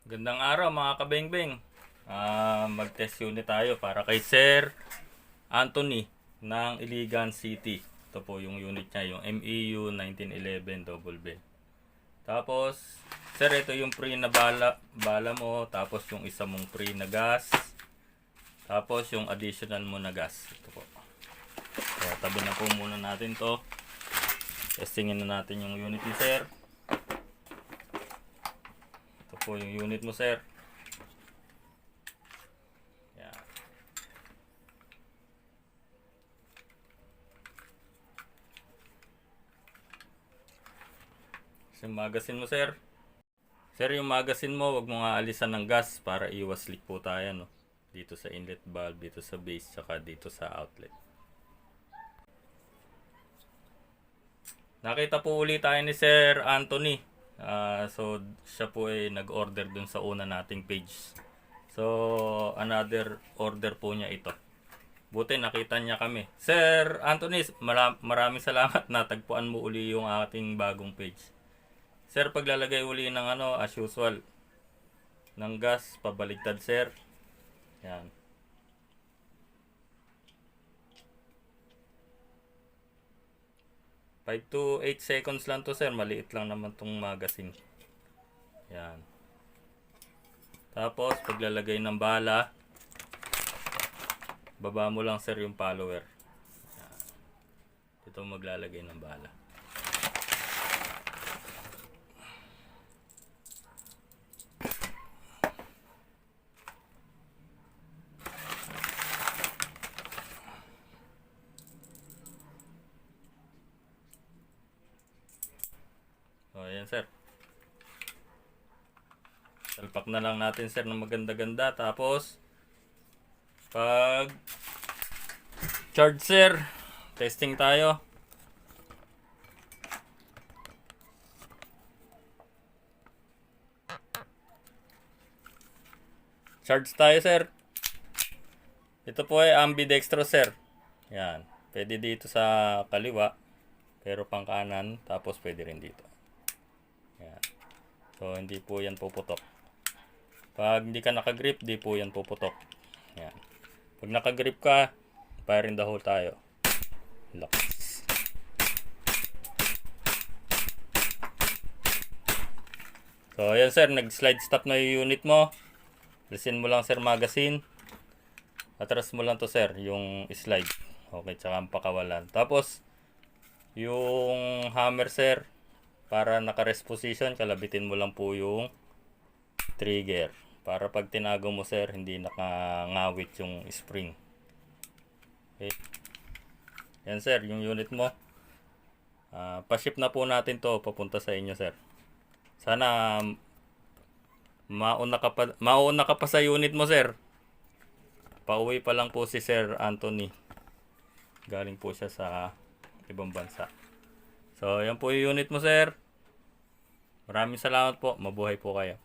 Gandang araw mga kabengbeng. Mag-test unit tayo para kay Sir Anthony ng Iligan City. Ito po yung unit niya, yung MEU 1911 double bed. Tapos, Sir, ito yung free na bala mo. Tapos yung isa mong free na gas. Tapos yung additional mo na gas. Ito po. Kaya tabi na po muna natin to. Testingin na natin yung unit ni Sir. Ito po yung unit mo, Sir. Yan. Yung magazine mo, Sir. Sir, yung magazine mo, wag mo nga alisan ng gas para iwas leak po tayo, no? Dito sa inlet valve, dito sa base, saka dito sa outlet. Nakita po ulit tayo ni Sir Anthony. So, siya po ay nag-order dun sa una nating page. So, another order po niya ito. Buti nakita niya kami. Sir Anthony, maraming salamat na tagpuan mo uli yung ating bagong page. Sir, paglalagay uli ng as usual, ng gas, pabaligtad, sir. Yan. Five to 8 seconds lang to, sir. Maliit lang naman tong magazine. Yan. Tapos, paglalagay ng bala, baba mo lang, sir, yung follower. Yan. Ito maglalagay ng bala. O, ayan, sir. Salpak na lang natin, sir, ng maganda-ganda. Tapos, pag charge, sir, testing tayo. Charge tayo, sir. Ito po ay ambidextrous, sir. Yan. Pwede dito sa kaliwa, pero pang kanan, tapos pwede rin dito. Yan. So, hindi po yan puputok. Pag hindi ka nakagrip, di po yan puputok. Yan. Pag nakagrip ka, fire in the hole tayo. Lock. So, ayan, sir. Nag-slide stop na yung unit mo. Alisin mo lang, sir, magazine. Atras mo lang to, sir, yung slide. Okay, tsaka ang pakawalan. Tapos, yung hammer, sir, para naka-rest position, kalabitin mo lang po yung trigger. Para pag tinago mo, sir, hindi nakangawit yung spring. Okay. Yan, sir, yung unit mo. Pa-ship na po natin to papunta sa inyo, sir. Sana mauna ka pa sa unit mo, sir. Pauwi pa lang po si Sir Anthony. Galing po siya sa ibang bansa. So, yan po yung unit mo, sir. Maraming salamat po. Mabuhay po kayo.